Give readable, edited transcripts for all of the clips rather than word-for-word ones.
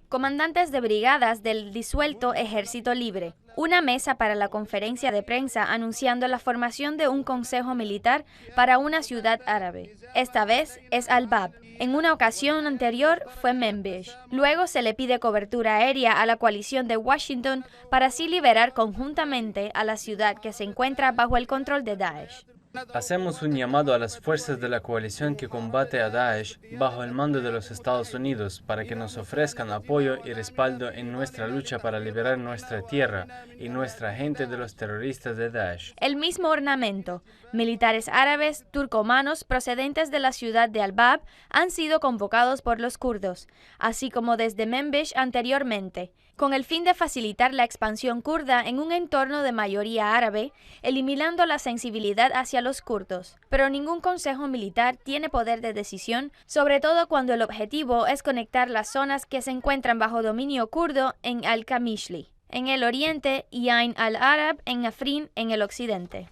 comandantes de brigadas del disuelto Ejército Libre. Una mesa para la conferencia de prensa anunciando la formación de un consejo militar para una ciudad árabe. Esta vez es Al-Bab. En una ocasión anterior fue Manbij. Luego se le pide cobertura aérea a la coalición de Washington para así liberar conjuntamente a la ciudad que se encuentra bajo el control de Daesh. Hacemos un llamado a las fuerzas de la coalición que combate a Daesh bajo el mando de los Estados Unidos para que nos ofrezcan apoyo y respaldo en nuestra lucha para liberar nuestra tierra y nuestra gente de los terroristas de Daesh. El mismo ornamento. Militares árabes turcomanos procedentes de la ciudad de Al-Bab han sido convocados por los kurdos, así como desde Manbij anteriormente, con el fin de facilitar la expansión kurda en un entorno de mayoría árabe, eliminando la sensibilidad hacia los kurdos. Pero ningún consejo militar tiene poder de decisión, sobre todo cuando el objetivo es conectar las zonas que se encuentran bajo dominio kurdo en Al-Kamishli, en el oriente, y Ain al-Arab en Afrin, en el occidente.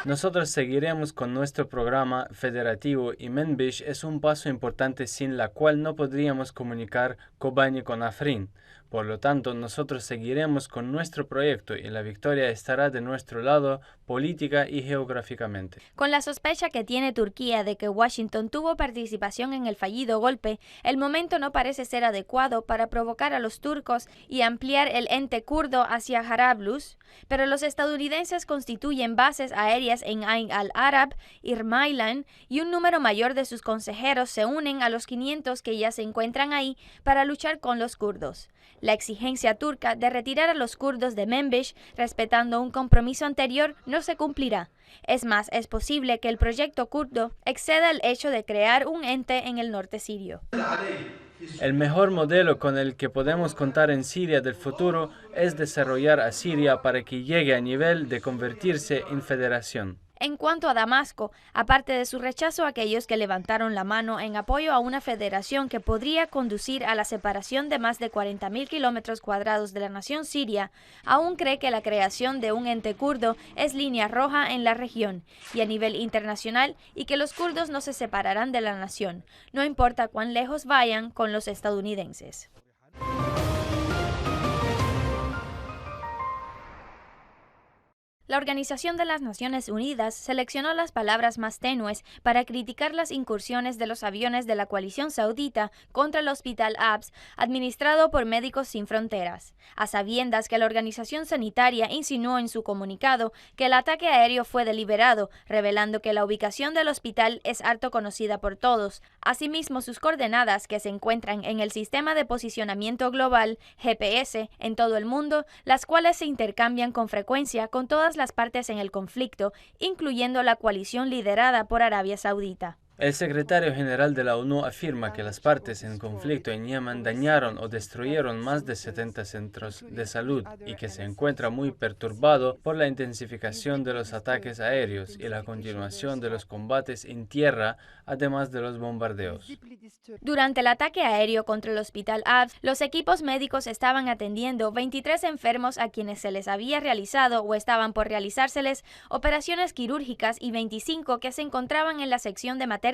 Nosotros seguiremos con nuestro programa federativo y Manbij es un paso importante sin la cual no podríamos comunicar Kobani con Afrin. Por lo tanto, nosotros seguiremos con nuestro proyecto y la victoria estará de nuestro lado política y geográficamente. Con la sospecha que tiene Turquía de que Washington tuvo participación en el fallido golpe, el momento no parece ser adecuado para provocar a los turcos y ampliar el ente kurdo hacia Jarablus, pero los estadounidenses constituyen bases aéreas en Ain al-Arab, Irmailan, y un número mayor de sus consejeros se unen a los 500 que ya se encuentran ahí para luchar con los kurdos. La exigencia turca de retirar a los kurdos de Manbij, respetando un compromiso anterior, no se cumplirá. Es más, es posible que el proyecto kurdo exceda el hecho de crear un ente en el norte sirio. El mejor modelo con el que podemos contar en Siria del futuro es desarrollar a Siria para que llegue a nivel de convertirse en federación. En cuanto a Damasco, aparte de su rechazo a aquellos que levantaron la mano en apoyo a una federación que podría conducir a la separación de más de 40.000 kilómetros cuadrados de la nación siria, aún cree que la creación de un ente kurdo es línea roja en la región y a nivel internacional y que los kurdos no se separarán de la nación, no importa cuán lejos vayan con los estadounidenses. La Organización de las Naciones Unidas seleccionó las palabras más tenues para criticar las incursiones de los aviones de la coalición saudita contra el Hospital Abs, administrado por Médicos Sin Fronteras, a sabiendas que la organización sanitaria insinuó en su comunicado que el ataque aéreo fue deliberado, revelando que la ubicación del hospital es harto conocida por todos. Asimismo, sus coordenadas, que se encuentran en el Sistema de Posicionamiento Global, GPS, en todo el mundo, las cuales se intercambian con frecuencia con todas las partes en el conflicto, incluyendo la coalición liderada por Arabia Saudita. El secretario general de la ONU afirma que las partes en conflicto en Yemen dañaron o destruyeron más de 70 centros de salud y que se encuentra muy perturbado por la intensificación de los ataques aéreos y la continuación de los combates en tierra, además de los bombardeos. Durante el ataque aéreo contra el Hospital Abs, los equipos médicos estaban atendiendo 23 enfermos a quienes se les había realizado o estaban por realizárseles operaciones quirúrgicas y 25 que se encontraban en la sección de maternidad,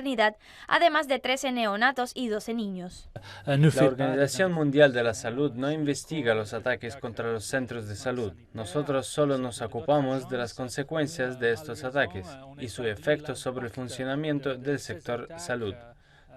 además de 13 neonatos y 12 niños. La Organización Mundial de la Salud no investiga los ataques contra los centros de salud. Nosotros solo nos ocupamos de las consecuencias de estos ataques y su efecto sobre el funcionamiento del sector salud.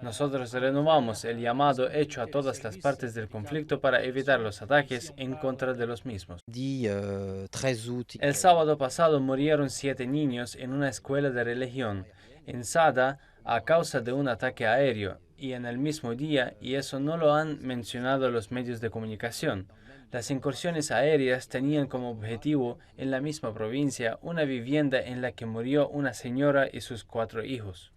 Nosotros renovamos el llamado hecho a todas las partes del conflicto para evitar los ataques en contra de los mismos. El sábado pasado murieron 7 niños en una escuela de religión en Sada a causa de un ataque aéreo, y en el mismo día, y eso no lo han mencionado los medios de comunicación, las incursiones aéreas tenían como objetivo en la misma provincia una vivienda en la que murió una señora y sus 4 hijos.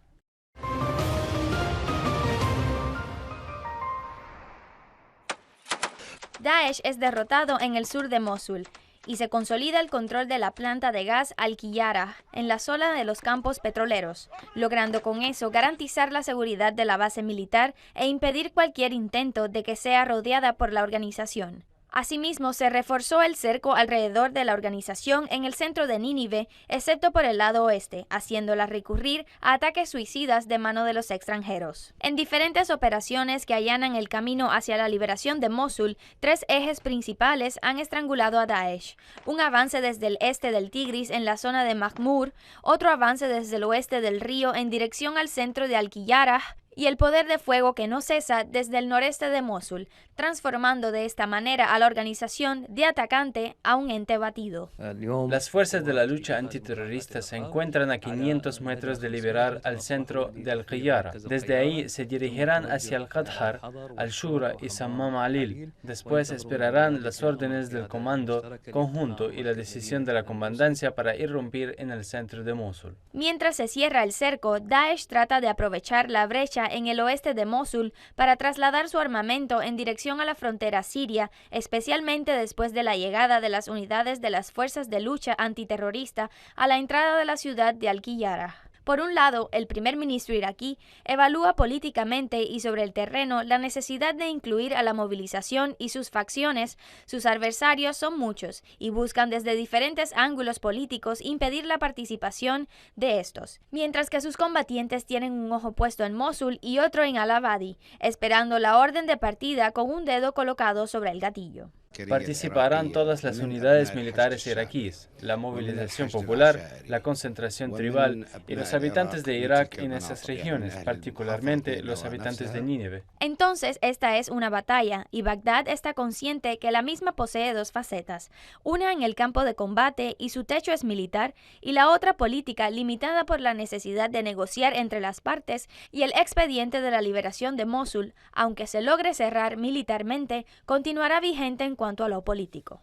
Daesh es derrotado en el sur de Mosul y se consolida el control de la planta de gas Al-Qiyara en la zona de los campos petroleros, logrando con eso garantizar la seguridad de la base militar e impedir cualquier intento de que sea rodeada por la organización. Asimismo, se reforzó el cerco alrededor de la organización en el centro de Nínive, excepto por el lado oeste, haciéndola recurrir a ataques suicidas de mano de los extranjeros. En diferentes operaciones que allanan el camino hacia la liberación de Mosul, 3 ejes principales han estrangulado a Daesh: un avance desde el este del Tigris en la zona de Mahmur, otro avance desde el oeste del río en dirección al centro de Al-Qiyarah, y el poder de fuego que no cesa desde el noreste de Mosul, transformando de esta manera a la organización de atacante a un ente batido. Las fuerzas de la lucha antiterrorista se encuentran a 500 metros de liberar al centro de Al-Qiyarah. Desde ahí se dirigirán hacia Al-Qadhar, Al-Shura y Sammam Alil. Después esperarán las órdenes del comando conjunto y la decisión de la comandancia para irrumpir en el centro de Mosul. Mientras se cierra el cerco, Daesh trata de aprovechar la brecha en el oeste de Mosul para trasladar su armamento en dirección a la frontera siria, especialmente después de la llegada de las unidades de las fuerzas de lucha antiterrorista a la entrada de la ciudad de Al-Qiyarah. Por un lado, el primer ministro iraquí evalúa políticamente y sobre el terreno la necesidad de incluir a la movilización y sus facciones. Sus adversarios son muchos y buscan desde diferentes ángulos políticos impedir la participación de estos, mientras que sus combatientes tienen un ojo puesto en Mosul y otro en Al-Abadi, esperando la orden de partida con un dedo colocado sobre el gatillo. Participarán todas las unidades militares iraquíes, la movilización popular, la concentración tribal y los habitantes de Irak en esas regiones, particularmente los habitantes de Nínive. Entonces, esta es una batalla, y Bagdad está consciente que la misma posee 2 facetas, una en el campo de combate y su techo es militar, y la otra política limitada por la necesidad de negociar entre las partes y el expediente de la liberación de Mosul, aunque se logre cerrar militarmente, continuará vigente en cuanto a lo político.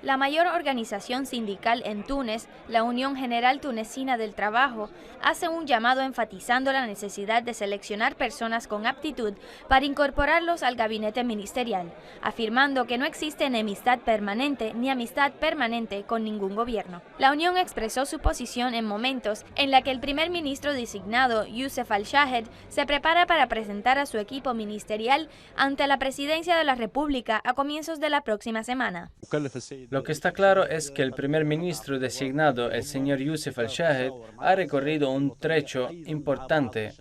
La mayor organización sindical en Túnez, la Unión General Tunecina del Trabajo, hace un llamado enfatizando la necesidad de seleccionar personas con aptitud para incorporarlos al gabinete ministerial, afirmando que no existe enemistad permanente ni amistad permanente con ningún gobierno. La Unión expresó su posición en momentos en la que el primer ministro designado, Youssef Al-Shahed, se prepara para presentar a su equipo ministerial ante la presidencia de la República a comienzos de la próxima semana. Lo que está claro es que el primer ministro designado, el señor Youssef Al-Shahed, ha recorrido un trecho importante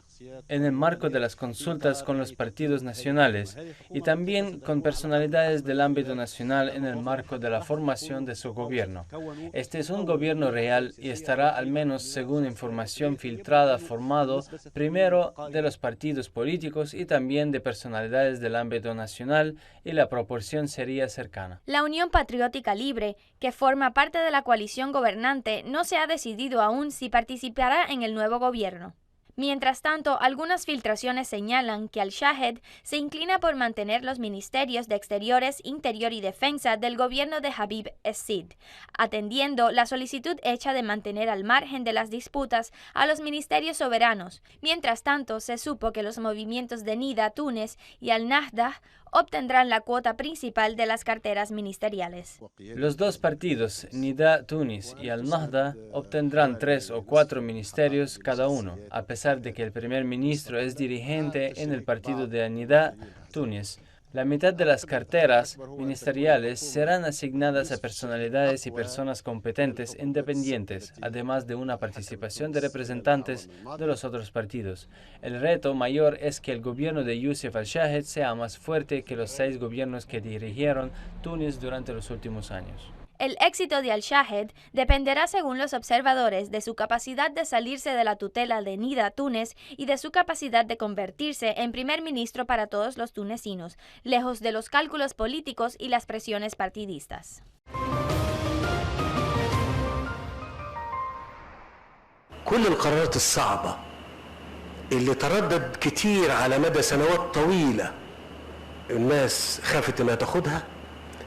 en el marco de las consultas con los partidos nacionales y también con personalidades del ámbito nacional en el marco de la formación de su gobierno. Este es un gobierno real y estará, al menos según información filtrada, formado primero de los partidos políticos y también de personalidades del ámbito nacional, y la proporción sería cercana. La Unión Patriótica Libre, que forma parte de la coalición gobernante, no se ha decidido aún si participará en el nuevo gobierno. Mientras tanto, algunas filtraciones señalan que Al-Shahed se inclina por mantener los ministerios de Exteriores, Interior y Defensa del gobierno de Habib Es-Sid, atendiendo la solicitud hecha de mantener al margen de las disputas a los ministerios soberanos. Mientras tanto, se supo que los movimientos de Nida, Túnez y Al-Nahda obtendrán la cuota principal de las carteras ministeriales. Los 2 partidos, Nida, Túnez y Al-Nahda, obtendrán 3 o 4 ministerios cada uno, a pesar de que el primer ministro es dirigente en el partido de Nida, Túnez. La mitad de las carteras ministeriales serán asignadas a personalidades y personas competentes independientes, además de una participación de representantes de los otros partidos. El reto mayor es que el gobierno de Youssef Al-Shahed sea más fuerte que los 6 gobiernos que dirigieron Túnez durante los últimos años. El éxito de Al-Shahed dependerá, según los observadores, de su capacidad de salirse de la tutela de Nida, Túnez, y de su capacidad de convertirse en primer ministro para todos los tunecinos, lejos de los cálculos políticos y las presiones partidistas. كل القرارات الصعبة اللي تردد كتير على مدى سنوات طويلة الناس خافت انها تاخدها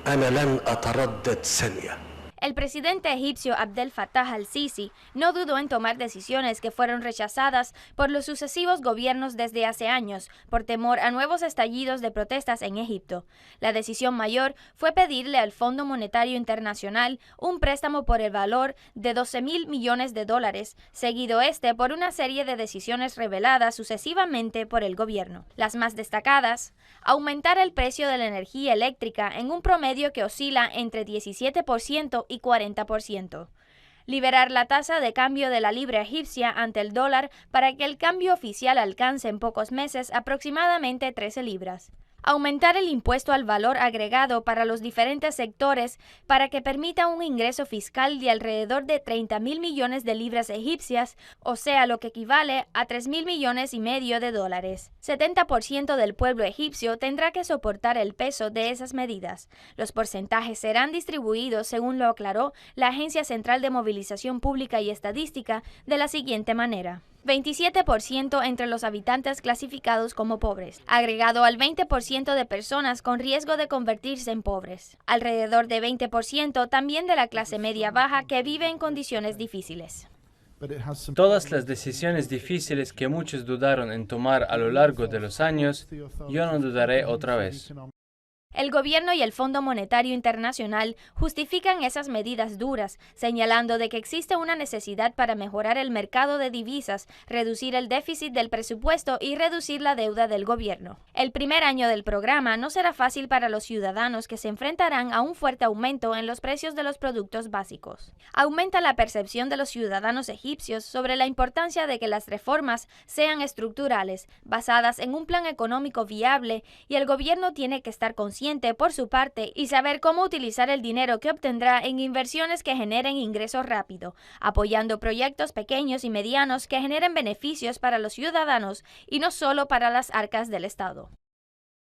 أنا لن أتردد ثانية. El presidente egipcio Abdel Fattah al-Sisi no dudó en tomar decisiones que fueron rechazadas por los sucesivos gobiernos desde hace años, por temor a nuevos estallidos de protestas en Egipto. La decisión mayor fue pedirle al Fondo Monetario Internacional un préstamo por el valor de $12.000 millones, seguido por una serie de decisiones reveladas sucesivamente por el gobierno. Las más destacadas: aumentar el precio de la energía eléctrica en un promedio que oscila entre 17% y 40%. Liberar la tasa de cambio de la libra egipcia ante el dólar para que el cambio oficial alcance en pocos meses aproximadamente 13 libras. Aumentar el impuesto al valor agregado para los diferentes sectores para que permita un ingreso fiscal de alrededor de 30.000 millones de libras egipcias, o sea, lo que equivale a $3.5 millones de dólares. 70% del pueblo egipcio tendrá que soportar el peso de esas medidas. Los porcentajes serán distribuidos, según lo aclaró la Agencia Central de Movilización Pública y Estadística, de la siguiente manera: 27% entre los habitantes clasificados como pobres, agregado al 20% de personas con riesgo de convertirse en pobres. Alrededor de 20% también de la clase media baja que vive en condiciones difíciles. Todas las decisiones difíciles que muchos dudaron en tomar a lo largo de los años, yo no dudaré otra vez. El gobierno y el Fondo Monetario Internacional justifican esas medidas duras, señalando de que existe una necesidad para mejorar el mercado de divisas, reducir el déficit del presupuesto y reducir la deuda del gobierno. El primer año del programa no será fácil para los ciudadanos, que se enfrentarán a un fuerte aumento en los precios de los productos básicos. Aumenta la percepción de los ciudadanos egipcios sobre la importancia de que las reformas sean estructurales, basadas en un plan económico viable, y el gobierno tiene que estar consciente por su parte y saber cómo utilizar el dinero que obtendrá en inversiones que generen ingresos rápido, apoyando proyectos pequeños y medianos que generen beneficios para los ciudadanos y no solo para las arcas del Estado.